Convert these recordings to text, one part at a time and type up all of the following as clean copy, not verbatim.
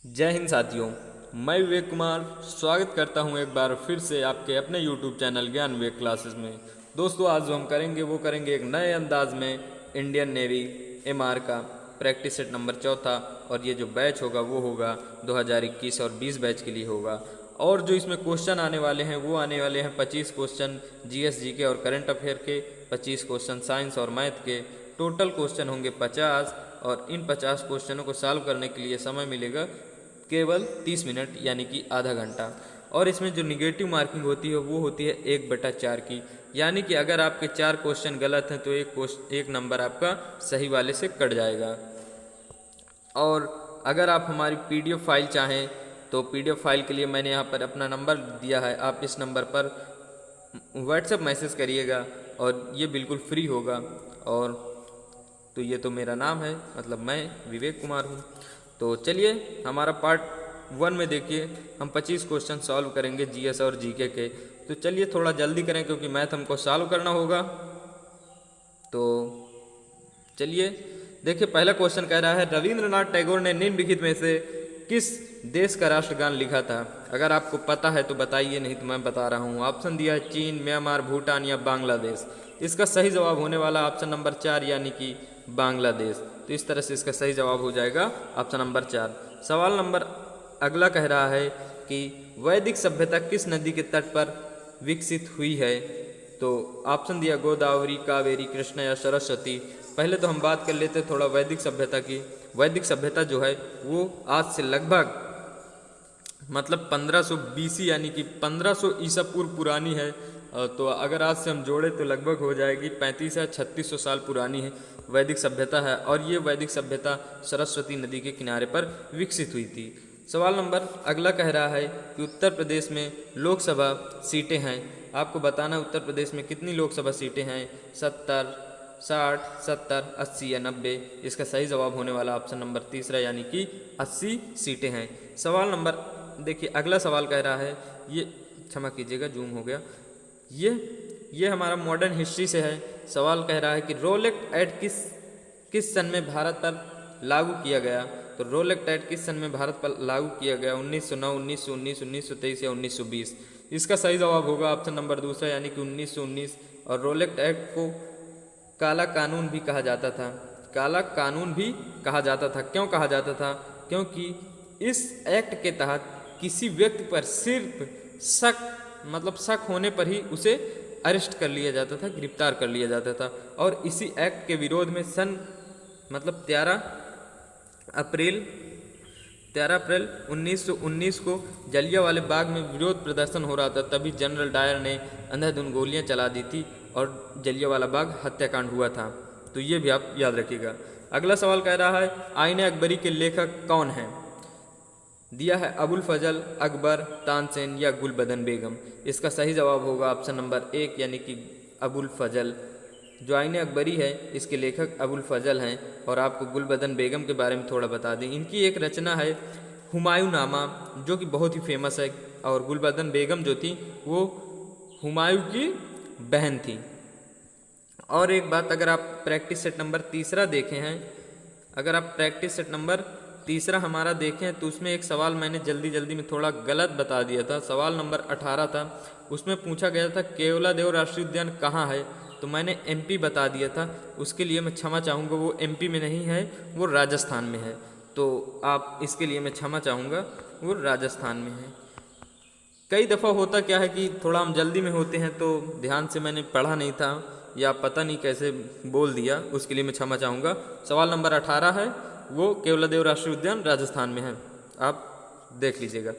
जय हिंद साथियों। मैं विवेक कुमार स्वागत करता हूं एक बार फिर से आपके अपने YouTube चैनल ज्ञान विवेक क्लासेस में। दोस्तों, आज जो हम करेंगे वो करेंगे एक नए अंदाज में इंडियन नेवी एमआर का प्रैक्टिस सेट नंबर चौथा। और ये जो बैच होगा वो होगा 2021 और 20 बैच के लिए होगा। और जो इसमें क्वेश्चन आने वाले हैं वो आने वाले हैं 25 क्वेश्चन जीएस जीके और करंट अफेयर के, 25 क्वेश्चन साइंस और मैथ के। टोटल क्वेश्चन होंगे 50 और इन 50 क्वेश्चनों को सॉल्व करने के लिए समय मिलेगा केवल 30 मिनट यानी कि आधा घंटा। और इसमें जो निगेटिव मार्किंग होती है वो होती है 1/4 की, यानी कि अगर आपके 4 क्वेश्चन गलत हैं तो एक नंबर आपका सही वाले से कट जाएगा। और अगर आप हमारी पीडीएफ फाइल चाहें तो पीडीएफ फाइल के लिए मैंने यहाँ पर अपना नंबर दिया है, आप इस नंबर पर व्हाट्सएप मैसेज करिएगा और ये बिल्कुल फ्री होगा। और तो ये तो मेरा नाम है, मतलब मैं विवेक कुमार हूँ। तो चलिए हमारा पार्ट 1 में देखिए, हम 25 क्वेश्चन सॉल्व करेंगे जीएस और जीके के। तो चलिए थोड़ा जल्दी करें क्योंकि मैथ हमको सॉल्व करना होगा। तो चलिए देखिए, पहला क्वेश्चन कह रहा है रविंद्रनाथ टैगोर ने निम्नलिखित में से किस देश का राष्ट्रगान लिखा था। अगर आपको पता है तो बताइए, नहीं तो मैं बता रहा हूँ। ऑप्शन दिया है चीन, म्यांमार, भूटान या बांग्लादेश। इसका सही जवाब होने वाला ऑप्शन नंबर 4 यानी कि बांग्लादेश। तो इस तरह से इसका सही जवाब हो जाएगा ऑप्शन नंबर 4। सवाल नंबर अगला कह रहा है कि वैदिक सभ्यता किस नदी के तट पर विकसित हुई है। तो ऑप्शन दिया गोदावरी, कावेरी, कृष्णा या सरस्वती। पहले तो हम बात कर लेते थोड़ा वैदिक सभ्यता की। वैदिक सभ्यता जो है वो आज से लगभग मतलब 1500 बीसी यानी कि 1500 ईसा पूर्व पुरानी है। तो अगर आज से हम जोड़े तो लगभग हो जाएगी 35 या 3600 साल पुरानी है वैदिक सभ्यता है। और ये वैदिक सभ्यता सरस्वती नदी के किनारे पर विकसित हुई थी। सवाल नंबर अगला कह रहा है कि उत्तर प्रदेश में लोकसभा सीटें हैं। आपको बताना उत्तर प्रदेश में कितनी लोकसभा सीटें हैं, 70, 60, 70, 80 या 90। इसका सही जवाब होने वाला ऑप्शन नंबर तीसरा यानी कि 80 सीटें हैं। सवाल नंबर देखिए, अगला सवाल कह रहा है, ये क्षमा कीजिएगा जूम हो गया, ये हमारा मॉडर्न हिस्ट्री से है। सवाल कह रहा है कि रोलेक्ट एक्ट किस सन में भारत पर लागू किया गया। तो रोलेक्ट एक्ट किस सन में भारत पर लागू किया गया, 1909, 1919, 1923 या 1920। इसका सही जवाब होगा ऑप्शन नंबर दूसरा यानी कि 1919। और रोलेक्ट एक्ट को काला कानून भी कहा जाता था। काला कानून भी कहा जाता था। क्यों कहा जाता था? क्योंकि इस एक्ट के तहत किसी व्यक्ति पर सिर्फ शक होने पर ही उसे अरेस्ट कर लिया जाता था, गिरफ्तार कर लिया जाता था। और इसी एक्ट के विरोध में सन 13 अप्रैल 1919 को जलियांवाले बाग में विरोध प्रदर्शन हो रहा था। तभी जनरल डायर ने अंधाधुंध गोलियां चला दी थी और जलियांवाला बाग हत्याकांड हुआ था। तो ये भी आप याद रखिएगा। अगला सवाल कह रहा है आईने अकबरी के लेखक कौन हैं। दिया है अबुल फजल, अकबर, तानसेन या गुलबदन बेगम। इसका सही जवाब होगा ऑप्शन नंबर 1 यानी कि अबुल फजल। जो आईने अकबरी है इसके लेखक अबुल फजल हैं। और आपको गुलबदन बेगम के बारे में थोड़ा बता दें, इनकी एक रचना है हुमायूं नामा जो कि बहुत ही फेमस है। और गुलबदन बेगम जो थी वो हुमायूं की बहन थी। और एक बात, अगर आप प्रैक्टिस सेट नंबर तीसरा देखे हैं, अगर आप प्रैक्टिस सेट नंबर तीसरा हमारा देखें तो उसमें एक सवाल मैंने जल्दी में थोड़ा गलत बता दिया था। सवाल नंबर 18 था, उसमें पूछा गया था केवलादेव राष्ट्रीय उद्यान कहाँ है। तो मैंने एमपी बता दिया था, उसके लिए मैं क्षमा चाहूँगा। वो एमपी में नहीं है, वो राजस्थान में है। तो आप इसके लिए मैं क्षमा चाहूँगा, वो राजस्थान में है। कई दफ़ा होता क्या है कि थोड़ा हम जल्दी में होते हैं तो ध्यान से मैंने पढ़ा नहीं था या पता नहीं कैसे बोल दिया, उसके लिए मैं क्षमा चाहूँगा। सवाल नंबर 18 है, वो केवलादेव राष्ट्रीय उद्यान राजस्थान में है, आप देख लीजिएगा।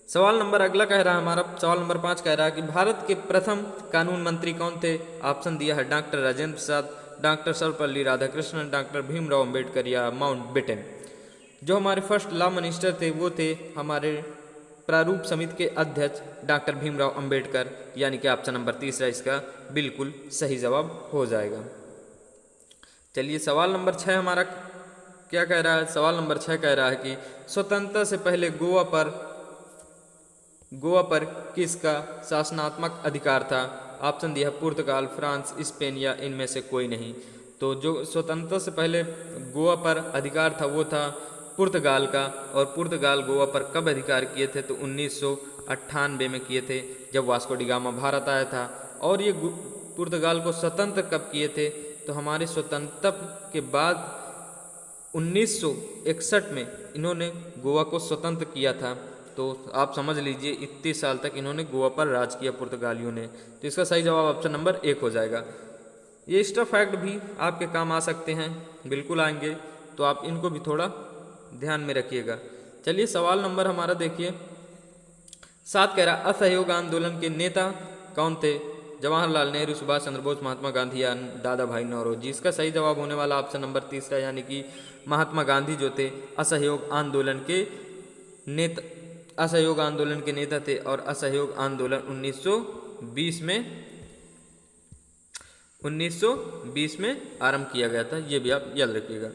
सवाल नंबर अगला कह रहा है हमारा, सवाल नंबर 5 कह रहा है कि भारत के प्रथम कानून मंत्री कौन थे। ऑप्शन दिया है doctor Rajendra Prasad, doctor Sarvepalli Radhakrishnan, doctor Bhimrao Ambedkar या माउंटबेटन। जो हमारे फर्स्ट लॉ मिनिस्टर थे वो थे हमारे प्रारूप समिति के अध्यक्ष डॉक्टर भीमराव अंबेडकर, यानी कि ऑप्शन नंबर तीसरा इसका बिल्कुल सही जवाब हो जाएगा। चलिए सवाल नंबर 6 हमारा क्या कह रहा है। सवाल नंबर 6 कह रहा है कि स्वतंत्रता से पहले गोवा पर किसका शासनात्मक अधिकार था। ऑप्शन दिया पुर्तगाल, फ्रांस, स्पेन या इनमें से कोई नहीं। तो जो स्वतंत्रता से पहले गोवा पर अधिकार था वो था पुर्तगाल का, और पुर्तगाल गोवा पर कब अधिकार किए थे, तो 1998 में किए थे जब वास्को डी गामा भारत आया था। और ये पुर्तगाल को स्वतंत्र कब किए थे, तो हमारे स्वतंत्रता के बाद 1961 में इन्होंने गोवा को स्वतंत्र किया था। तो आप समझ लीजिए इतने साल तक इन्होंने गोवा पर राज किया पुर्तगालियों ने। तो इसका सही जवाब ऑप्शन नंबर 1 हो जाएगा। ये एक्स्ट्रा फैक्ट भी आपके काम आ सकते हैं, बिल्कुल आएंगे, तो आप इनको भी थोड़ा ध्यान में रखिएगा। चलिए सवाल नंबर हमारा देखिए 7 कह रहा असहयोग आंदोलन के नेता कौन थे, जवाहरलाल नेहरू, सुभाष चंद्र बोस, महात्मा गांधी या दादा भाई नौरोजी। इसका सही जवाब होने वाला ऑप्शन नंबर 3 यानी कि महात्मा गांधी जो थे असहयोग आंदोलन के नेता थे। और असहयोग आंदोलन 1920 में आरंभ किया गया था, ये भी आप याद रखिएगा।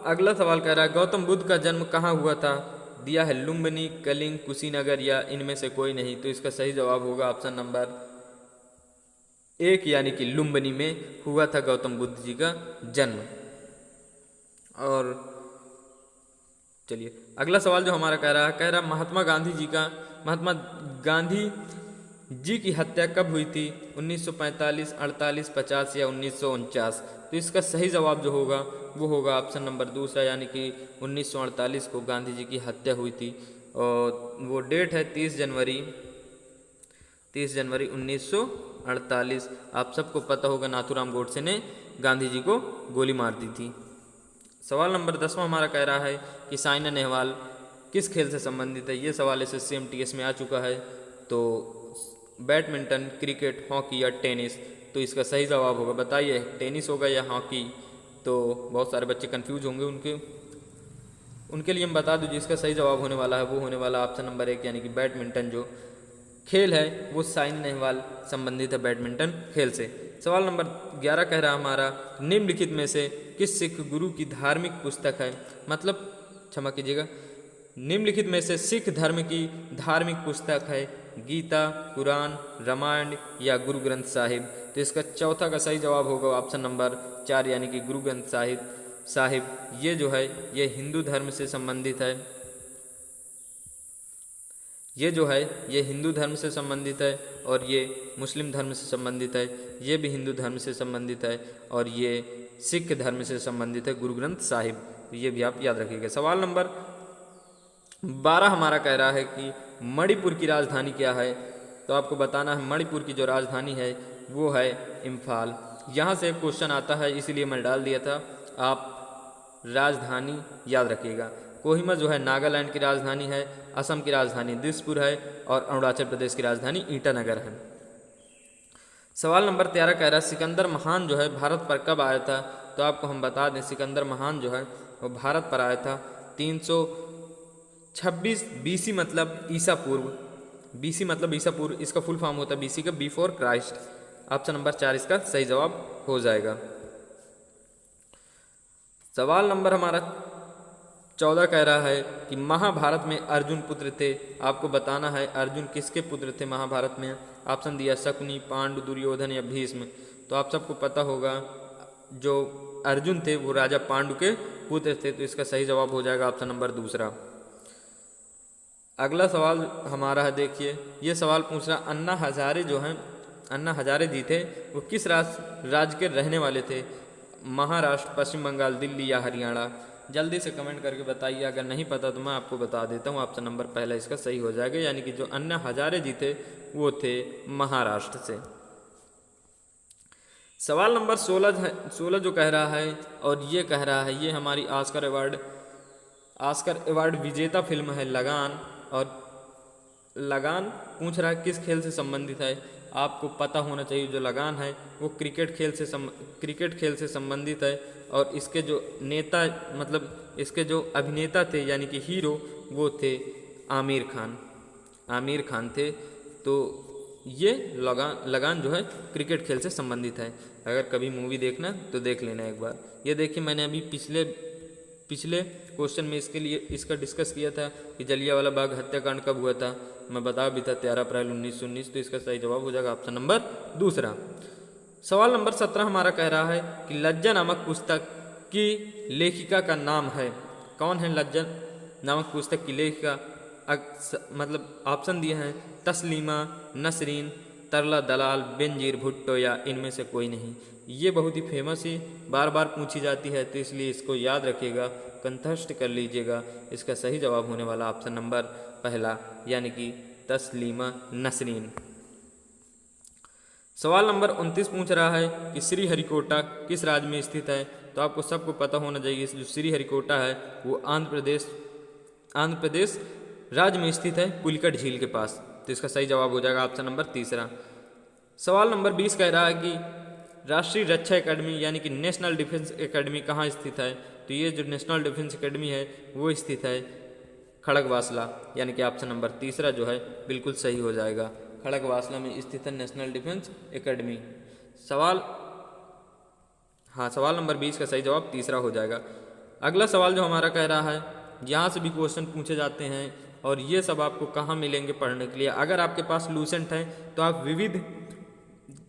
अगला सवाल कह रहा है गौतम बुद्ध का जन्म कहाँ हुआ था, दिया है लुम्बिनी, कलिंग, कुशीनगर या इनमें से कोई नहीं। तो इसका सही जवाब होगा ऑप्शन नंबर 1 यानी कि लुम्बिनी में हुआ था गौतम बुद्ध जी का जन्म। और चलिए अगला सवाल जो हमारा कह रहा महात्मा गांधी जी की हत्या कब हुई थी, 1945, 48, 50 या 1949। तो इसका सही जवाब जो होगा वो होगा ऑप्शन नंबर 2 यानी कि 1948 को गांधी जी की हत्या हुई थी। और वो डेट है 30 जनवरी 1948। आप सबको पता होगा नाथूराम गोडसे ने गांधी जी को गोली मार दी थी। सवाल नंबर 10 हमारा कह रहा है कि साइना नेहवाल किस खेल से संबंधित है। ये सवाल SSC MTS में आ चुका है। तो बैडमिंटन, क्रिकेट, हॉकी या टेनिस। तो इसका सही जवाब होगा, बताइए टेनिस होगा या हॉकी। तो बहुत सारे बच्चे कंफ्यूज होंगे, उनके लिए हम बता दूं जिसका सही जवाब होने वाला है वो होने वाला ऑप्शन नंबर 1 यानी कि बैडमिंटन जो खेल है वो साइना नेहवाल संबंधित है बैडमिंटन खेल से। सवाल नंबर 11 कह रहा हमारा निम्नलिखित में से किस सिख गुरु की धार्मिक पुस्तक है, मतलब क्षमा कीजिएगा, निम्नलिखित में से सिख धर्म की धार्मिक पुस्तक है गीता, कुरान, रामायण या गुरु ग्रंथ साहिब। तो इसका चौथा का सही जवाब होगा ऑप्शन नंबर 4 यानी कि गुरु ग्रंथ साहिब। ये जो है ये हिंदू धर्म से संबंधित है, ये हिंदू धर्म से संबंधित है और ये मुस्लिम धर्म से संबंधित है, ये भी हिंदू धर्म से संबंधित है और ये सिख धर्म से संबंधित है गुरु ग्रंथ साहिब। ये भी आप याद रखिएगा। सवाल नंबर 12 हमारा कह रहा है कि मणिपुर की राजधानी क्या है। तो आपको बताना है मणिपुर की जो राजधानी है वो है इम्फाल। यहाँ से एक क्वेश्चन आता है इसीलिए मैं डाल दिया था, आप राजधानी याद रखिएगा। कोहिमा जो है नागालैंड की राजधानी है, असम की राजधानी दिसपुर है और अरुणाचल प्रदेश की राजधानी ईटानगर है। सवाल नंबर 13 कह रहा है सिकंदर महान जो है भारत पर कब आया था। तो आपको हम बता दें सिकंदर महान जो है वो भारत पर आया था 326 BC मतलब ईसा पूर्व। BC मतलब ईसा पूर्व, इसका फुल फॉर्म होता है BC का बिफोर क्राइस्ट। ऑप्शन नंबर 4 इसका सही जवाब हो जाएगा। सवाल नंबर हमारा 14 कह रहा है कि महाभारत में अर्जुन पुत्र थे। आपको बताना है अर्जुन किसके पुत्र थे महाभारत में। ऑप्शन दिया शकुनी, पांडु, दुर्योधन या भीष्म। तो आप सबको पता होगा जो अर्जुन थे वो राजा पांडु के पुत्र थे। तो इसका सही जवाब हो जाएगा ऑप्शन नंबर 2। अगला सवाल हमारा है, देखिए ये सवाल पूछ रहा अन्ना हजारे जो हैं, अन्ना हजारे जी थे वो किस राज्य के रहने वाले थे, महाराष्ट्र, पश्चिम बंगाल, दिल्ली या हरियाणा। जल्दी से कमेंट करके बताइए, अगर नहीं पता तो मैं आपको बता देता हूँ। ऑप्शन नंबर पहला इसका सही हो जाएगा, यानी कि जो अन्ना हजारे जी थे वो थे महाराष्ट्र से। सवाल नंबर 16 जो कह रहा है और ये कह रहा है ये हमारी ऑस्कर अवार्ड विजेता फिल्म है लगान। और लगान पूछ रहा है किस खेल से संबंधित है। आपको पता होना चाहिए जो लगान है वो क्रिकेट खेल से संबंधित है। और इसके जो नेता मतलब इसके जो अभिनेता थे यानी कि हीरो वो थे आमिर खान थे। तो ये लगान जो है क्रिकेट खेल से संबंधित है। अगर कभी मूवी देखना तो देख लेना एक बार। ये देखिए मैंने अभी पिछले क्वेश्चन में इसका डिस्कस किया था कि जलियांवाला बाग हत्याकांड कब हुआ था। मैं बता भी था 13 अप्रैल 1919। तो इसका सही जवाब हो जाएगा ऑप्शन नंबर 2। सवाल नंबर 17 हमारा कह रहा है कि लज्जा नामक पुस्तक की लेखिका का नाम है। कौन है लज्जत नामक पुस्तक की लेखिका? मतलब ऑप्शन दिए हैं तस्लीमा, नसरीन, तरला दलाल, बेनजीर भुट्टो या इनमें से कोई नहीं। ये बहुत ही फेमस ही बार बार पूछी जाती है, तो इसलिए इसको याद रखिएगा, कंठस्थ कर लीजिएगा। इसका सही जवाब होने वाला ऑप्शन नंबर पहला, यानी कि तस्लीमा नसरीन। सवाल नंबर 29 पूछ रहा है कि श्रीहरिकोटा किस राज्य में स्थित है? तो आपको सबको पता होना चाहिए, जो श्रीहरिकोटा है वो आंध्र प्रदेश राज्य में स्थित है, पुलिकट झील के पास। तो इसका सही जवाब हो जाएगा ऑप्शन नंबर तीसरा। सवाल नंबर 20 कह रहा है कि राष्ट्रीय रक्षा एकेडमी यानी कि नेशनल डिफेंस एकेडमी कहाँ स्थित है? तो ये जो नेशनल डिफेंस एकेडमी है वो स्थित है खड़गवासला, यानी कि ऑप्शन नंबर तीसरा जो है बिल्कुल सही हो जाएगा। खड़गवासला में स्थित है नेशनल डिफेंस एकेडमी। सवाल नंबर 20 का सही जवाब तीसरा हो जाएगा। अगला सवाल जो हमारा कह रहा है, यहाँ से भी क्वेश्चन पूछे जाते हैं और ये सब आपको कहाँ मिलेंगे पढ़ने के लिए? अगर आपके पास लूसेंट है तो आप विविध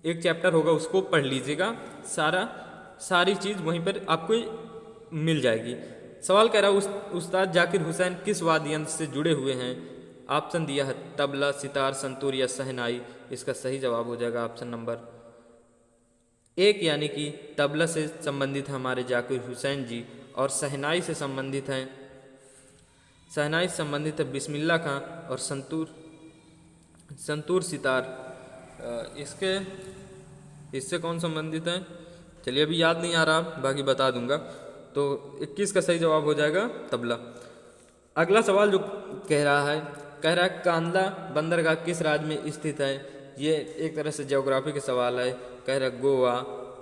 एक चैप्टर होगा उसको पढ़ लीजिएगा, सारी चीज़ वहीं पर आपको मिल जाएगी। सवाल कह रहा है उस्ताद जाकिर हुसैन किस वाद्य यंत्र से जुड़े हुए हैं? ऑप्शन दिया है तबला, सितार, संतूर या शहनाई। इसका सही जवाब हो जाएगा ऑप्शन नंबर एक, यानी कि तबला से संबंधित है हमारे जाकिर हुसैन जी, और शहनाई से संबंधित है बिस्मिल्लाह खां, और संतूर सितार इससे कौन संबंधित है? चलिए अभी याद नहीं आ रहा, बाकी बता दूंगा। तो 21 का सही जवाब हो जाएगा तबला। अगला सवाल जो कह रहा है कांदला बंदरगाह किस राज्य में स्थित है? ये एक तरह से ज्योग्राफी के सवाल है। कह रहा है गोवा,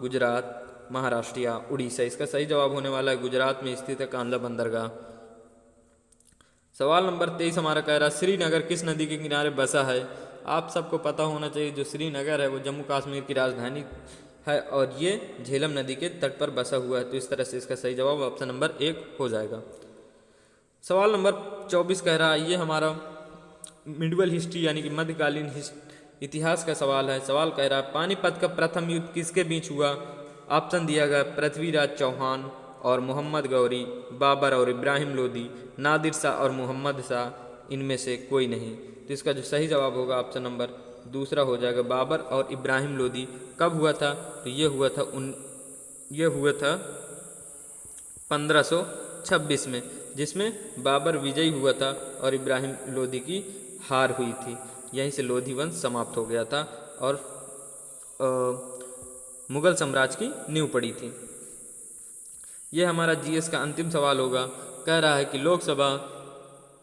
गुजरात, महाराष्ट्र या उड़ीसा। इसका सही जवाब होने वाला है गुजरात में स्थित है कांदला बंदरगाह। सवाल नंबर 23 हमारा कह रहा है श्रीनगर किस नदी के किनारे बसा है? आप सबको पता होना चाहिए, जो श्रीनगर है वो जम्मू कश्मीर की राजधानी है और ये झेलम नदी के तट पर बसा हुआ है। तो इस तरह से इसका सही जवाब ऑप्शन नंबर 1 हो जाएगा। सवाल नंबर 24 कह रहा है, ये हमारा मिडिवल हिस्ट्री यानी कि मध्यकालीन इतिहास का सवाल है। सवाल कह रहा है पानीपत का प्रथम युद्ध किसके बीच हुआ? ऑप्शन दिया गया पृथ्वीराज चौहान और मोहम्मद गौरी, बाबर और इब्राहिम लोदी, नादिर शाह और मोहम्मद शाह, इनमें से कोई नहीं। तो इसका जो सही जवाब होगा ऑप्शन नंबर दूसरा हो जाएगा, बाबर और इब्राहिम लोदी। कब हुआ था? तो ये हुआ था 1526 में, जिसमें बाबर विजयी हुआ था और इब्राहिम लोदी की हार हुई थी। यहीं से लोधी वंश समाप्त हो गया था और मुगल साम्राज्य की नींव पड़ी थी। ये हमारा जीएस का अंतिम सवाल होगा। कह रहा है कि लोकसभा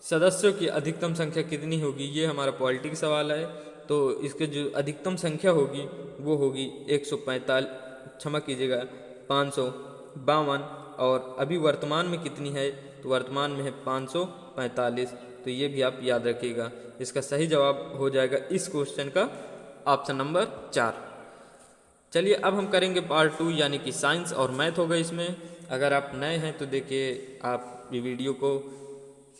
सदस्यों की अधिकतम संख्या कितनी होगी? ये हमारा पॉलिटिक्स सवाल है। तो इसके जो अधिकतम संख्या होगी वो होगी 552, और अभी वर्तमान में कितनी है? तो वर्तमान में है 545। तो ये भी आप याद रखिएगा। इसका सही जवाब हो जाएगा इस क्वेश्चन का ऑप्शन नंबर 4। चलिए अब हम करेंगे पार्ट 2 यानी कि साइंस और मैथ होगा इसमें। अगर आप नए हैं तो देखिए आप ये वीडियो को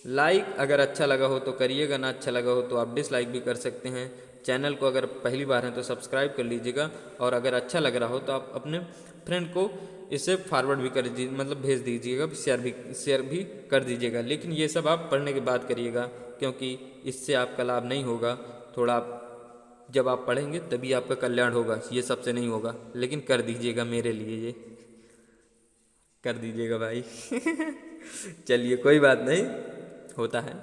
लाइक अगर अच्छा लगा हो तो करिएगा, ना अच्छा लगा हो तो आप डिसलाइक भी कर सकते हैं। चैनल को अगर पहली बार हैं तो सब्सक्राइब कर लीजिएगा, और अगर अच्छा लग रहा हो तो आप अपने फ्रेंड को इसे फॉरवर्ड भी कर दीजिए, मतलब भेज दीजिएगा, शेयर भी कर दीजिएगा। लेकिन ये सब आप पढ़ने के बाद करिएगा, क्योंकि इससे आपका लाभ नहीं होगा। थोड़ा जब आप पढ़ेंगे तभी आपका कल्याण होगा, ये सबसे नहीं होगा। लेकिन कर दीजिएगा, मेरे लिए ये कर दीजिएगा भाई। चलिए कोई बात नहीं, होता है।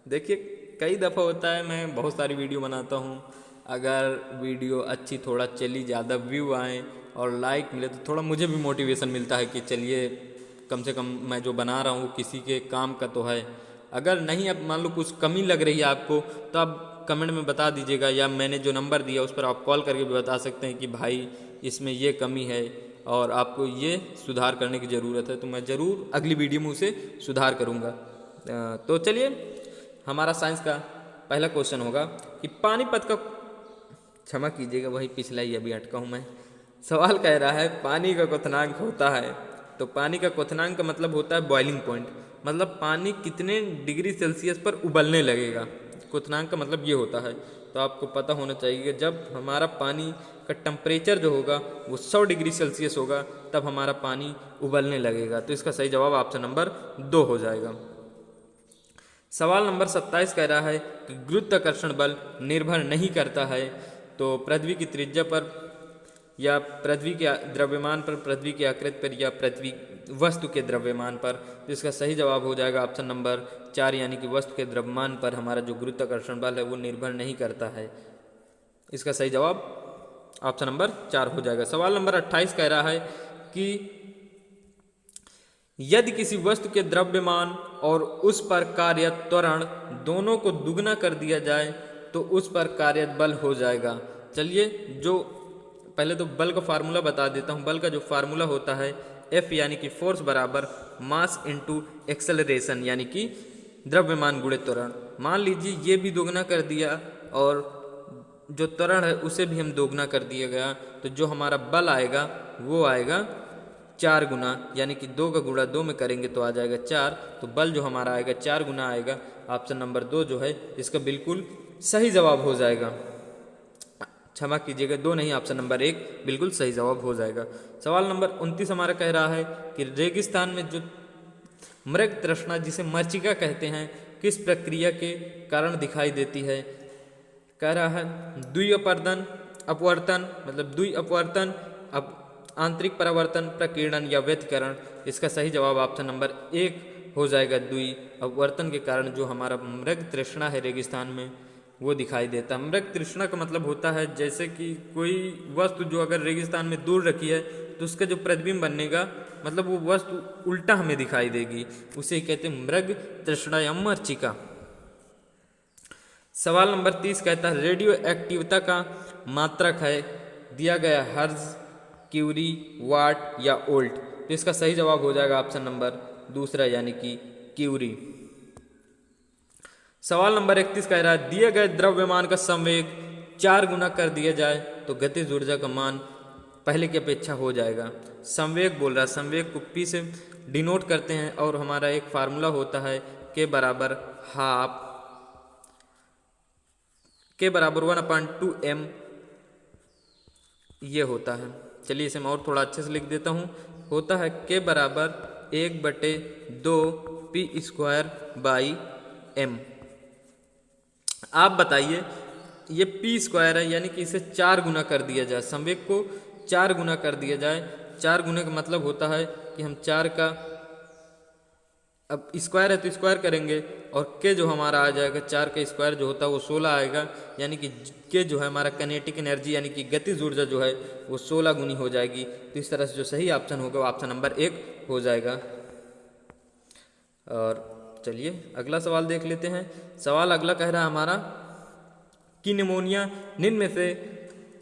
देखिए कई दफ़ा होता है, मैं बहुत सारी वीडियो बनाता हूँ, अगर वीडियो अच्छी थोड़ा चली, ज़्यादा व्यू आए और लाइक मिले तो थोड़ा मुझे भी मोटिवेशन मिलता है कि चलिए कम से कम मैं जो बना रहा हूँ किसी के काम का तो है। अगर नहीं, अब मान लो कुछ कमी लग रही है आपको, तो आप कमेंट में बता दीजिएगा, या मैंने जो नंबर दिया उस पर आप कॉल करके भी बता सकते हैं कि भाई इसमें ये कमी है और आपको ये सुधार करने की ज़रूरत है। तो मैं ज़रूर अगली वीडियो में उसे सुधार करूँगा। तो चलिए हमारा साइंस का पहला क्वेश्चन होगा कि पानीपत का, क्षमा कीजिएगा वही पिछला ही अभी अटका हूँ मैं। सवाल कह रहा है पानी का क्वथनांक होता है। तो पानी का क्वथनांक का मतलब होता है बॉइलिंग पॉइंट, मतलब पानी कितने डिग्री सेल्सियस पर उबलने लगेगा। क्वथनांक का मतलब ये होता है। तो आपको पता होना चाहिए कि जब हमारा पानी का टेम्परेचर जो होगा वो 100 डिग्री सेल्सियस होगा तब हमारा पानी उबलने लगेगा। तो इसका सही जवाब ऑप्शन नंबर 2 हो जाएगा। सवाल नंबर 27 कह रहा है कि गुरुत्वाकर्षण बल निर्भर नहीं करता है तो पृथ्वी की त्रिज्या पर या पृथ्वी के द्रव्यमान पर, पृथ्वी की आकृति पर या पृथ्वी वस्तु के द्रव्यमान पर। तो इसका सही जवाब हो जाएगा ऑप्शन नंबर 4 यानी कि वस्तु के द्रव्यमान पर हमारा जो गुरुत्वाकर्षण बल है वो निर्भर नहीं करता है। इसका सही जवाब ऑप्शन नंबर 4 हो जाएगा। सवाल नंबर 28 कह रहा है कि यदि किसी वस्तु के द्रव्यमान और उस पर कार्यरत त्वरण दोनों को दुगना कर दिया जाए तो उस पर कार्यरत बल हो जाएगा। चलिए जो पहले तो बल का फार्मूला बता देता हूँ। बल का जो फार्मूला होता है F यानी कि फोर्स बराबर मास इंटू एक्सेलरेशन यानी कि द्रव्यमान गुणित त्वरण। मान लीजिए ये भी दोगुना कर दिया और जो त्वरण है उसे भी हम दोगुना कर दिया गया तो जो हमारा बल आएगा वो आएगा 4 गुना, यानी कि 2 का गुणा 2 में करेंगे तो आ जाएगा 4। तो बल जो हमारा आएगा 4 गुना आएगा। ऑप्शन नंबर 2 जो है इसका बिल्कुल सही जवाब हो जाएगा। क्षमा कीजिएगा 2 नहीं, ऑप्शन नंबर 1 बिल्कुल सही जवाब हो जाएगा। सवाल नंबर 29 हमारा कह रहा है कि रेगिस्तान में जो मृग तृष्णा जिसे मरीचिका कहते हैं किस प्रक्रिया के कारण दिखाई देती है। कह रहा है द्विअपवर्तन, अपवर्तन मतलब द्विअपवर्तन, आंतरिक परावर्तन, प्रकीर्णन या व्यतिकरण। इसका सही जवाब ऑप्शन नंबर 1 हो जाएगा। द्विअपवर्तन के कारण जो हमारा मृग तृष्णा है रेगिस्तान में वो दिखाई देता है। मृग तृष्णा का मतलब होता है जैसे कि कोई वस्तु जो अगर रेगिस्तान में दूर रखी है तो उसका जो प्रतिबिंब बनेगा मतलब वो वस्तु उल्टा हमें दिखाई देगी, उसे कहते हैं मृग तृष्णा या मरीचिका। सवाल नंबर 30 कहता है रेडियो एक्टिवता का मात्रक है दिया गया हर्ज, क्यूरी, वाट या ओल्ट। तो इसका सही जवाब हो जाएगा ऑप्शन नंबर 2 यानी कि क्यूरी। सवाल नंबर 31 कह रहा है दिए गए द्रव्यमान का संवेग 4 गुना कर दिया जाए तो गतिज ऊर्जा का मान पहले की अपेक्षा हो जाएगा। संवेग बोल रहा है, संवेग को P से डिनोट करते हैं और हमारा एक फार्मूला होता है K बराबर 1/2m ये होता है। चलिए इसे मैं और थोड़ा अच्छे से लिख देता हूँ। होता है K बराबर 1/2p²/m। आप बताइए ये p² है यानी कि इसे 4 गुना कर दिया जाए, संवेग को 4 गुना कर दिया जाए। 4 गुने का मतलब होता है कि हम 4 का अब स्क्वायर है तो स्क्वायर करेंगे और के जो हमारा आ जाएगा 4 का स्क्वायर जो होता है वो 16 आएगा, यानी कि के जो है हमारा काइनेटिक एनर्जी यानी कि गतिज ऊर्जा जो है वो 16 गुनी हो जाएगी। तो इस तरह से जो सही ऑप्शन होगा वो ऑप्शन नंबर 1 हो जाएगा। और चलिए अगला सवाल देख लेते हैं। सवाल अगला कह रहा है हमारा कि निमोनिया निम्न में से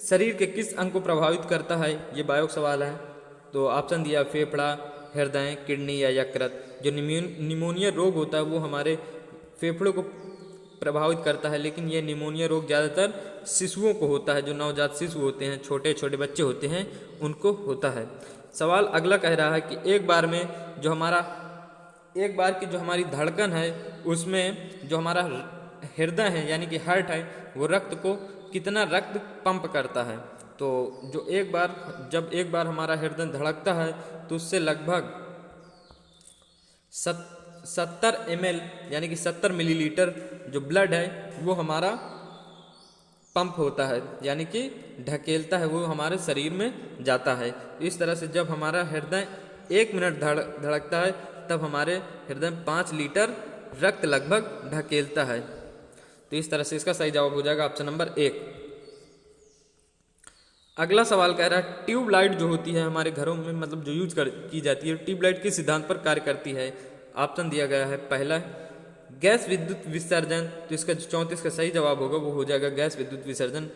शरीर के किस अंग को प्रभावित करता है। ये बायो सवाल है। तो ऑप्शन दिया फेफड़ा, हृदय, किडनी या यकृत। जो निमोनिया रोग होता है वो हमारे फेफड़ों को प्रभावित करता है, लेकिन ये निमोनिया रोग ज़्यादातर शिशुओं को होता है। जो नवजात शिशु होते हैं, छोटे छोटे बच्चे होते हैं, उनको होता है। सवाल अगला कह रहा है कि एक बार की जो हमारी धड़कन है उसमें जो हमारा हृदय है यानी कि हार्ट है वो रक्त को कितना रक्त पंप करता है। तो जो जब एक बार हमारा हृदय धड़कता है तो उससे लगभग 70 ml यानी कि 70 मिलीलीटर जो ब्लड है वो हमारा पंप होता है, यानी कि ढकेलता है, वो हमारे शरीर में जाता है। इस तरह से जब हमारा हृदय 1 मिनट धड़कता है तब हमारे हृदय 5 लीटर रक्त लगभग ढकेलता है। तो इस तरह से इसका सही जवाब हो जाएगा ऑप्शन नंबर 1। अगला सवाल कह रहा है ट्यूबलाइट जो होती है हमारे घरों में मतलब जो की जाती है, ट्यूबलाइट किस सिद्धांत पर कार्य करती है। ऑप्शन दिया गया है पहला गैस विद्युत विसर्जन। तो इसका जो 34 का सही जवाब होगा वो हो जाएगा गैस विद्युत विसर्जन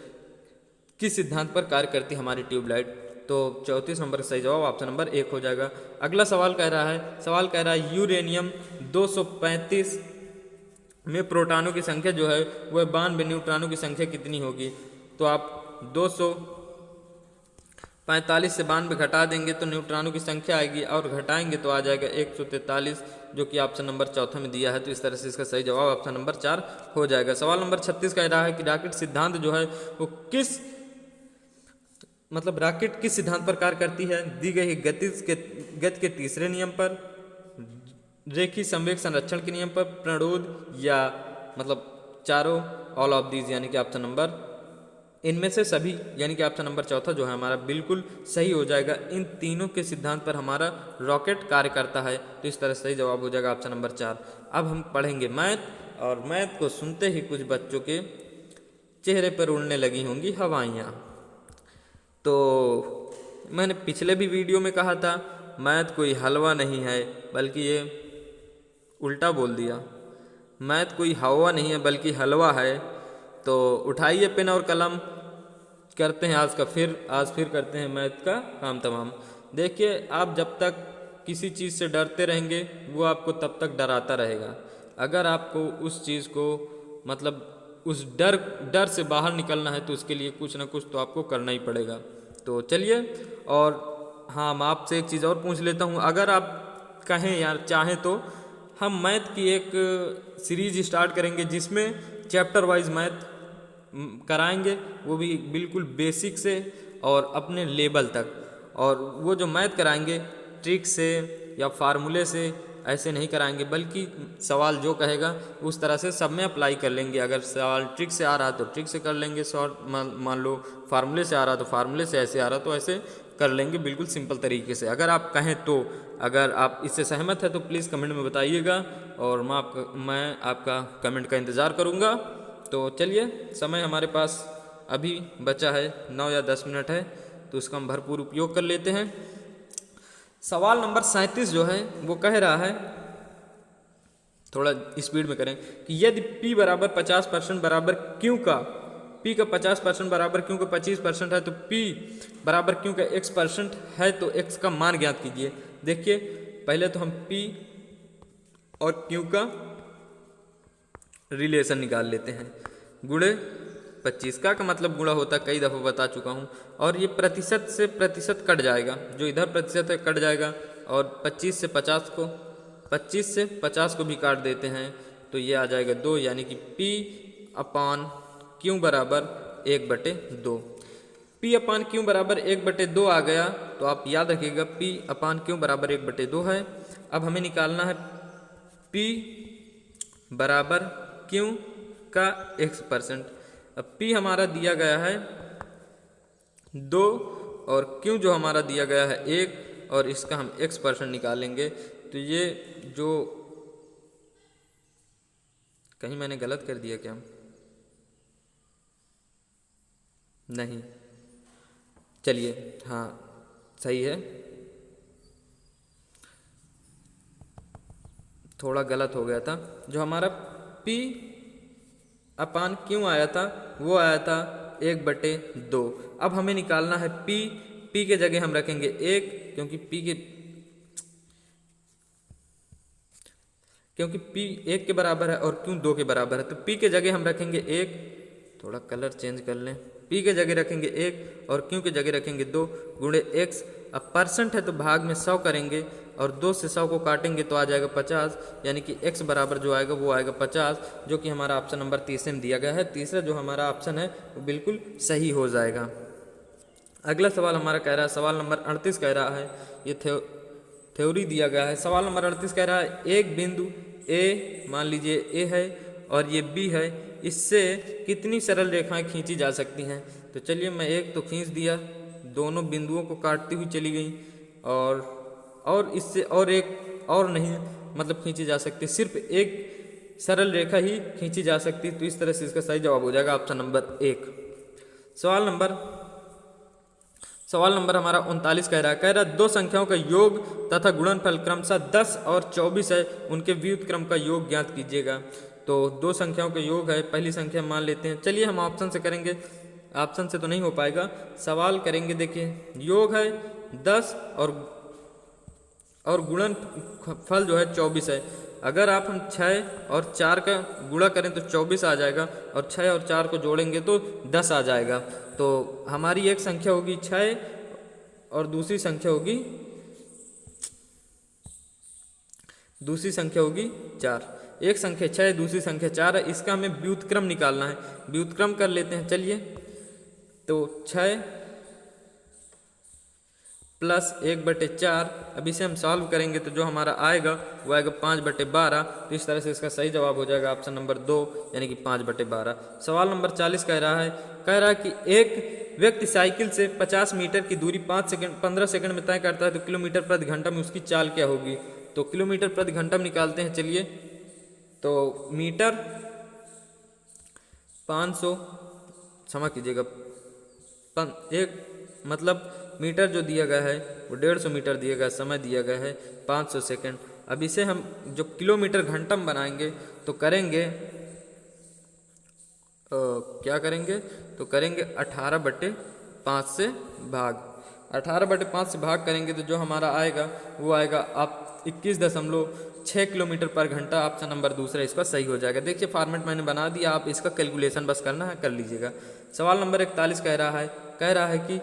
किस सिद्धांत पर कार्य करती है हमारी ट्यूबलाइट। तो 34 नंबर का सही जवाब ऑप्शन नंबर 1 हो जाएगा। अगला सवाल कह रहा है यूरेनियम 235 में प्रोटॉनों की संख्या जो है वह 92, न्यूट्रॉनों की संख्या कितनी होगी। तो आप 245 से 92 घटा देंगे तो न्यूट्रॉनों की संख्या आएगी और घटाएंगे तो आ जाएगा 143। जो कि ऑप्शन नंबर चौथे में दिया है। तो इस तरह से इसका सही जवाब ऑप्शन नंबर 4 हो जाएगा। सवाल नंबर 36 कह रहा है कि रॉकेट सिद्धांत जो है वो रॉकेट किस सिद्धांत पर कार्य करती है। दी गई गति के तीसरे नियम पर, रेखीय संवेग संरक्षण के नियम पर, प्रणोद या चारों, ऑल ऑफ दीज यानी कि ऑप्शन नंबर इनमें से सभी, यानी कि ऑप्शन नंबर चौथा जो है हमारा बिल्कुल सही हो जाएगा। इन तीनों के सिद्धांत पर हमारा रॉकेट कार्य करता है। तो इस तरह सही जवाब हो जाएगा ऑप्शन नंबर 4। अब हम पढ़ेंगे मैथ, और मैथ को सुनते ही कुछ बच्चों के चेहरे पर उड़ने लगी होंगी हवाइयाँ। तो मैंने पिछले भी वीडियो में कहा था मैथ कोई हलवा नहीं है, बल्कि ये उल्टा बोल दिया। मैथ कोई हवा नहीं है बल्कि हलवा है। तो उठाइए पेन और कलम, करते हैं आज फिर करते हैं मैथ का काम तमाम। देखिए, आप जब तक किसी चीज़ से डरते रहेंगे वो आपको तब तक डराता रहेगा। अगर आपको उस चीज़ को उस डर से बाहर निकलना है तो उसके लिए कुछ ना कुछ तो आपको करना ही पड़ेगा। तो चलिए, और हाँ, मैं आपसे एक चीज़ और पूछ लेता हूँ। अगर आप कहें यार चाहें तो हम मैथ की एक सीरीज स्टार्ट करेंगे जिसमें चैप्टर वाइज मैथ कराएंगे, वो भी बिल्कुल बेसिक से और अपने लेवल तक। और वो जो मैथ कराएंगे ट्रिक से या फार्मूले से ऐसे नहीं कराएंगे, बल्कि सवाल जो कहेगा उस तरह से सब में अप्लाई कर लेंगे। अगर सवाल ट्रिक से आ रहा तो ट्रिक से कर लेंगे, मान लो फार्मूले से आ रहा तो फार्मूले से, ऐसे आ रहा तो ऐसे कर लेंगे, बिल्कुल सिंपल तरीके से। अगर आप कहें तो, अगर आप इससे सहमत है तो प्लीज़ कमेंट में बताइएगा, और मैं आपका कमेंट का इंतज़ार करूँगा। तो चलिए, समय हमारे पास अभी बचा है 9 या 10 मिनट है, तो उसका हम भरपूर उपयोग कर लेते हैं। सवाल नंबर 37 जो है वो कह रहा है, थोड़ा स्पीड में करें, कि यदि P बराबर 50% बराबर Q का, P का 50% बराबर Q का 25% है, तो P बराबर Q का X% है, तो X का मान ज्ञात कीजिए। देखिए, पहले तो हम P और Q का रिलेशन निकाल लेते हैं। गुणे 25 का मतलब गुणा होता है, कई दफ़ा बता चुका हूँ। और ये प्रतिशत से प्रतिशत कट जाएगा, जो इधर प्रतिशत है कट जाएगा, और 25 से 50 को भी काट देते हैं, तो ये आ जाएगा 2, यानी कि P/Q बराबर 1/2। P/Q बराबर 1/2 आ गया, तो आप याद रखिएगा P/Q बराबर 1/2 है। अब हमें निकालना है P बराबर Q का X%। अब P हमारा दिया गया है 2 और Q जो हमारा दिया गया है 1, और इसका हम X% निकालेंगे। तो ये जो, कहीं मैंने गलत कर दिया क्या? नहीं, चलिए, हाँ सही है, थोड़ा गलत हो गया था। जो हमारा P/Q आया था वो आया था 1/2। अब हमें निकालना है P के जगह हम रखेंगे 1, क्योंकि P 1 के बराबर है और Q 2 के बराबर है। तो P के जगह हम रखेंगे 1, थोड़ा कलर चेंज कर लें, P के जगह रखेंगे 1 और Q के जगह रखेंगे 2 गुणे X। अब परसेंट है तो भाग में 100 करेंगे, और 2 से 100 को काटेंगे तो आ जाएगा 50, यानी कि X बराबर जो आएगा वो आएगा 50, जो कि हमारा ऑप्शन नंबर 3 में दिया गया है। तीसरा जो हमारा ऑप्शन है वो बिल्कुल सही हो जाएगा। अगला सवाल हमारा कह रहा है, सवाल नंबर 38 कह रहा है, ये थ्योरी दिया गया है। सवाल नंबर 38 कह रहा है, एक बिंदु A, मान लीजिए A है और ये B है, इससे कितनी सरल रेखाएं खींची जा सकती हैं। तो चलिए, मैं एक तो खींच दिया, दोनों बिंदुओं को काटती हुई चली गई, और इससे और एक और नहीं खींची जा सकती, सिर्फ एक सरल रेखा ही खींची जा सकती। तो इस तरह से इसका सही जवाब हो जाएगा ऑप्शन नंबर 1। सवाल नंबर हमारा 39 कह रहा है, दो संख्याओं का योग तथा गुणनफल क्रमशः 10 और 24 है, उनके व्युत्क्रम का योग ज्ञात कीजिएगा। तो दो संख्याओं का योग है, पहली संख्या मान लेते हैं। चलिए, हम ऑप्शन से करेंगे, ऑप्शन से तो नहीं हो पाएगा, सवाल करेंगे। देखिए, योग है 10 और गुणनफल जो है 24 है। अगर आप हम 6 और 4 का गुणा करें तो 24 आ जाएगा, और 6 और 4 को जोड़ेंगे तो 10 आ जाएगा। तो हमारी एक संख्या होगी 6 और दूसरी संख्या होगी दूसरी संख्या होगी 4। एक संख्या 6 है, दूसरी संख्या 4 है, इसका हमें व्युत्क्रम निकालना है। व्युत्क्रम कर लेते हैं, चलिए। तो 6 प्लस 1/4, अब इसे हम सॉल्व करेंगे तो जो हमारा आएगा वो आएगा 5/12। तो इस तरह से इसका सही जवाब हो जाएगा ऑप्शन नंबर 2 यानी कि 5/12। सवाल नंबर 40 कह रहा है कि एक व्यक्ति साइकिल से 50 मीटर की दूरी 15 सेकंड में तय करता है तो किलोमीटर प्रति घंटा में उसकी चाल क्या होगी। तो किलोमीटर प्रति घंटा में निकालते हैं, चलिए। तो मीटर 500, क्षमा कीजिएगा, एक मतलब मीटर जो दिया गया है वो 150 मीटर दिया गया, समय दिया गया है 500 सेकंड। अब इसे हम जो किलोमीटर घंटा में बनाएंगे तो करेंगे क्या करेंगे, तो करेंगे 18/5 से भाग। 18/5 से भाग करेंगे तो जो हमारा आएगा वो आएगा आप 21.6 किलोमीटर पर घंटा। ऑप्शन नंबर दूसरा इसका सही हो जाएगा। देखिए फॉर्मेट मैंने बना दिया, आप इसका कैलकुलेशन बस करना है, कर लीजिएगा। सवाल नंबर 41 कह रहा है कि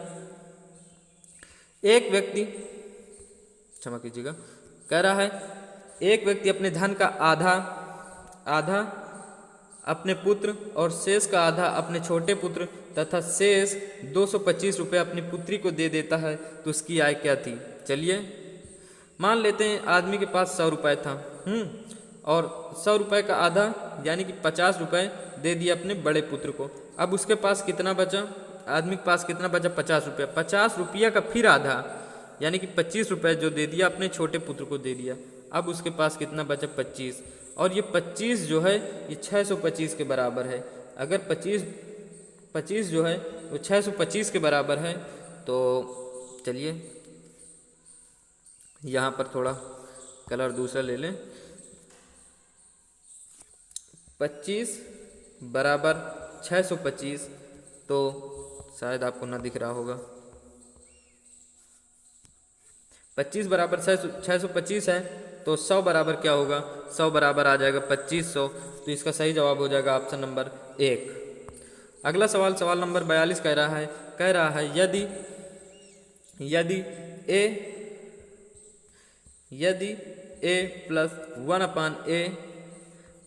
एक व्यक्ति, क्षमा कीजिएगा, कह रहा है एक व्यक्ति अपने धन का आधा अपने पुत्र और शेष का आधा अपने छोटे पुत्र तथा शेष 225 रुपये अपनी पुत्री को दे देता है तो उसकी आय क्या थी। चलिए मान लेते हैं आदमी के पास 100 रुपये था, और 100 रुपये का आधा यानी कि 50 रुपये दे दिया अपने बड़े पुत्र को। अब उसके पास कितना बचा, आदमी के पास कितना बचा, 50 रुपया। 50 रुपया का फिर आधा यानी कि 25 रुपये जो दे दिया अपने छोटे पुत्र को दे दिया। अब उसके पास कितना बचा, 25, और ये 25 जो है ये 625 के बराबर है। अगर 25 जो है वो 625 के बराबर है तो चलिए यहाँ पर थोड़ा कलर दूसरा ले लें। 25 बराबर 625, तो शायद आपको ना दिख रहा होगा। 25 बराबर 625 है तो 100 बराबर क्या होगा, 100 बराबर आ जाएगा 2500। तो इसका सही जवाब हो जाएगा ऑप्शन नंबर 1। अगला सवाल, सवाल नंबर 42 कह रहा है यदि a प्लस 1/a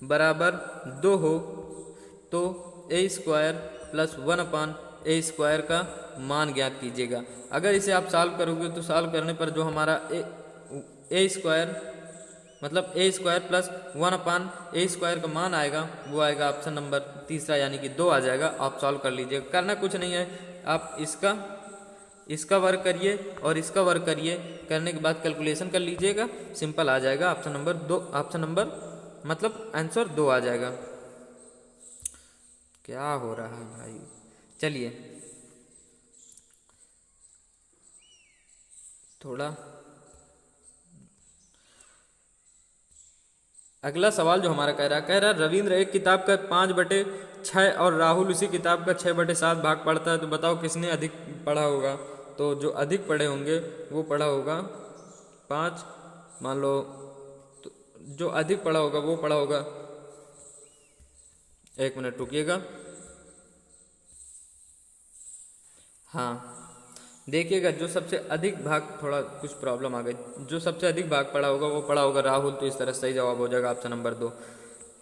बराबर 2 हो तो a² प्लस 1/a² का मान ज्ञात कीजिएगा। अगर इसे आप सॉल्व करोगे तो सॉल्व करने पर जो हमारा a² मतलब a² प्लस 1/a² का मान आएगा वो आएगा ऑप्शन नंबर तीसरा यानी कि 2 आ जाएगा। आप सॉल्व कर लीजिएगा, करना कुछ नहीं है, आप इसका वर्क करिए और इसका वर्क करिए, करने के बाद कैलकुलेशन कर लीजिएगा, सिंपल आ जाएगा। ऑप्शन नंबर 2, ऑप्शन नंबर मतलब आंसर 2 आ जाएगा। क्या हो रहा है भाई, चलिए थोड़ा अगला सवाल जो हमारा कह रहा है रविंद्र एक किताब का 5/6 और राहुल उसी किताब का 6/7 भाग पढ़ता है, तो बताओ किसने अधिक पढ़ा होगा। तो जो अधिक पढ़े होंगे वो पढ़ा होगा 5, मान लो, तो जो अधिक पढ़ा होगा वो पढ़ा होगा, 1 मिनट रुकिएगा, हाँ देखिएगा जो सबसे अधिक भाग, थोड़ा कुछ प्रॉब्लम आ गई, जो सबसे अधिक भाग पढ़ा होगा वो पढ़ा होगा राहुल। तो इस तरह सही जवाब हो जाएगा ऑप्शन नंबर 2।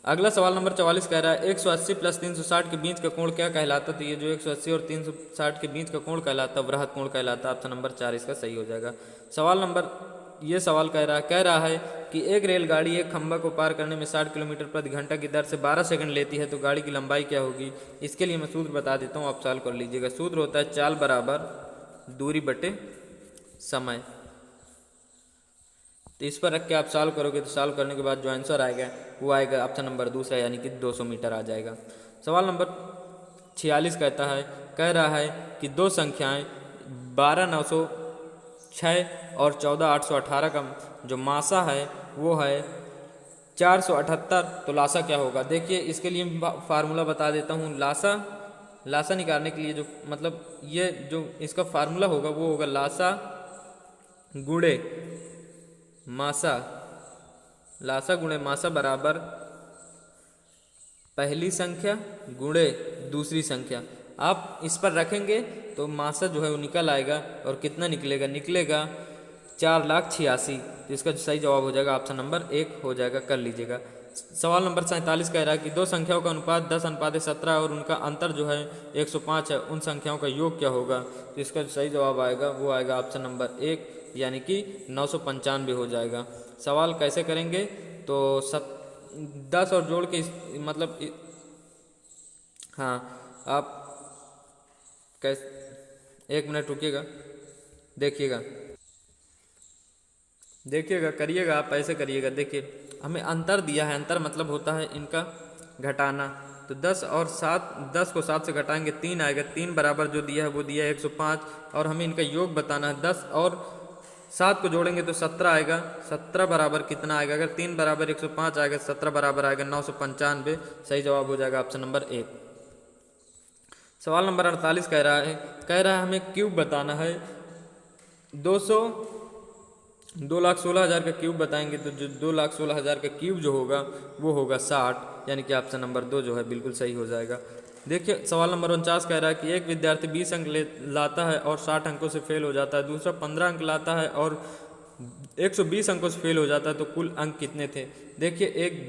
अगला सवाल नंबर 44 कह रहा है 180 प्लस 360 के बीच का कोण क्या कहलाता। तो ये जो 180 और 360 के बीच का कोण कहलाता वृहत कोण कहलाता। ऑप्शन नंबर 4 इसका सही हो जाएगा। सवाल कह रहा है कि एक रेलगाड़ी एक खंभा को पार करने में 60 किलोमीटर प्रति घंटा की दर से 12 सेकंड लेती है, तो गाड़ी की लंबाई क्या होगी। इसके लिए मैं सूत्र बता देता हूँ, आप सॉल्व कर लीजिएगा। सूत्र होता है चाल बराबर दूरी बटे समय। तो इस पर रख के आप सॉल्व करोगे तो सॉल्व करने के बाद जो आंसर आएगा वो आएगा ऑप्शन नंबर दूसरा यानी कि 200 मीटर आ जाएगा। सवाल नंबर 46 कह रहा है कि दो संख्याएं 12,906 और 14,818 का जो मासा है वो है 478, तो लासा क्या होगा। देखिए इसके लिए फार्मूला बता देता हूँ। लासा निकालने के लिए जो मतलब ये जो इसका फार्मूला होगा वो होगा लासा गुणे मासा बराबर पहली संख्या गुणे दूसरी संख्या। आप इस पर रखेंगे तो मासा जो है वो निकल आएगा और कितना निकलेगा 4,86,000। तो इसका सही जवाब हो जाएगा ऑप्शन नंबर 1 हो जाएगा, कर लीजिएगा। सवाल नंबर 47 कह रहा है कि दो संख्याओं का अनुपात 10:17 और उनका अंतर जो है 105 है, उन संख्याओं का योग क्या होगा। तो इसका जो सही जवाब आएगा वो आएगा ऑप्शन नंबर 1 यानी कि 995 हो जाएगा। सवाल कैसे करेंगे, तो 10 और जोड़ के मतलब हाँ आप कैसे, 1 मिनट रुकिएगा, देखिएगा करिएगा, आप ऐसे करिएगा। देखिए हमें अंतर दिया है, अंतर मतलब होता है इनका घटाना। तो 10 और 7, 10 को 7 से घटाएंगे 3 आएगा, 3 बराबर जो दिया है वो दिया है 105, और हमें इनका योग बताना है। 10 और 7 को जोड़ेंगे तो 17 आएगा, 17 बराबर कितना आएगा, अगर 3 बराबर 105 आएगा, 17 बराबर आएगा 995। सही जवाब हो जाएगा ऑप्शन नंबर 1। सवाल नंबर 48 कह रहा है हमें क्यूब बताना है। 2,16,000 का क्यूब बताएंगे तो जो 2,16,000 का क्यूब जो होगा वो होगा 60, यानी कि ऑप्शन नंबर 2 जो है बिल्कुल सही हो जाएगा। देखिए सवाल नंबर 49 कह रहा है कि एक विद्यार्थी 20 अंक लाता है और 60 अंकों से फेल हो जाता है, दूसरा 15 अंक लाता है और 120 अंकों से फेल हो जाता है, तो कुल अंक कितने थे। देखिए एक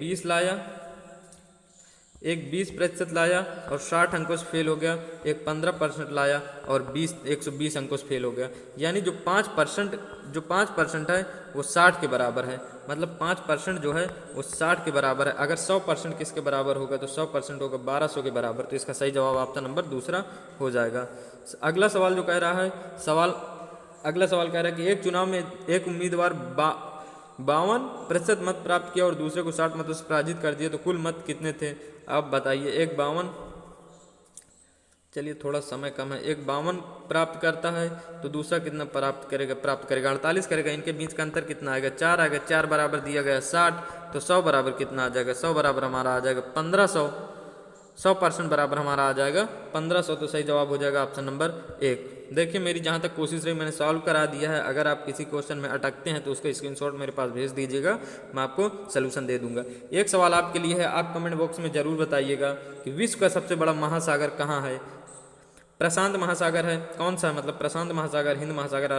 20% लाया और 60 अंकों से फेल हो गया, एक 15% लाया और 120 अंकों से फेल हो गया, यानी जो 5% है वो 60 के बराबर है, मतलब 5% जो है वो 60 के बराबर है। अगर 100% किसके बराबर होगा, तो 100% होगा 1200 के बराबर। तो इसका सही जवाब ऑप्शन नंबर 2 हो जाएगा। अगला सवाल जो कह रहा है, अगला सवाल कह रहा है कि एक चुनाव में एक उम्मीदवार 52% मत प्राप्त किया और दूसरे को 60 मतों से पराजित कर दिया, तो कुल मत कितने थे आप बताइए। एक 52, चलिए थोड़ा समय कम है, एक 52 प्राप्त करता है तो दूसरा कितना प्राप्त करेगा 48 करेगा, इनके बीच का अंतर कितना आएगा, 4 आएगा, 4 बराबर दिया गया 60, तो 100 बराबर कितना आ जाएगा, 100 बराबर हमारा आ जाएगा 1500, 100% बराबर हमारा आ जाएगा 1500। तो सही जवाब हो जाएगा ऑप्शन नंबर 1। देखिए मेरी जहाँ तक कोशिश रही मैंने सॉल्व करा दिया है, अगर आप किसी क्वेश्चन में अटकते हैं तो उसका स्क्रीनशॉट मेरे पास भेज दीजिएगा, मैं आपको सलूशन दे दूंगा। एक सवाल आपके लिए है, आप कमेंट बॉक्स में ज़रूर बताइएगा कि विश्व का सबसे बड़ा महासागर कहाँ है। प्रशांत महासागर है, कौन सा, मतलब प्रशांत महासागर, हिंद महासागर,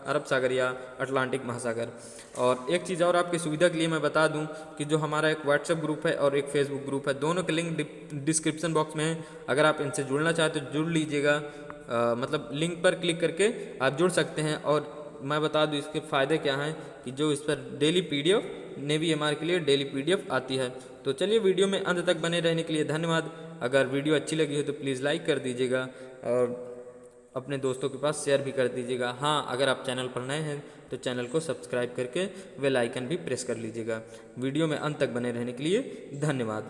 अरब सागर या अटलांटिक महासागर। और एक चीज़ और आपकी सुविधा के लिए मैं बता दूं कि जो हमारा एक व्हाट्सएप ग्रुप है और एक फेसबुक ग्रुप है, दोनों के लिंक डिस्क्रिप्शन बॉक्स में है, अगर आप इनसे जुड़ना चाहते तो जुड़ लीजिएगा। मतलब लिंक पर क्लिक करके आप जुड़ सकते हैं। और मैं बता दूं इसके फ़ायदे क्या हैं कि जो इस पर डेली PDF, नेवी MR के लिए डेली PDF आती है। तो चलिए वीडियो में अंत तक बने रहने के लिए धन्यवाद। अगर वीडियो अच्छी लगी हो तो प्लीज़ लाइक कर दीजिएगा और अपने दोस्तों के पास शेयर भी कर दीजिएगा। हाँ, अगर आप चैनल पर नए हैं तो चैनल को सब्सक्राइब करके बेल आइकन भी प्रेस कर लीजिएगा। वीडियो में अंत तक बने रहने के लिए धन्यवाद।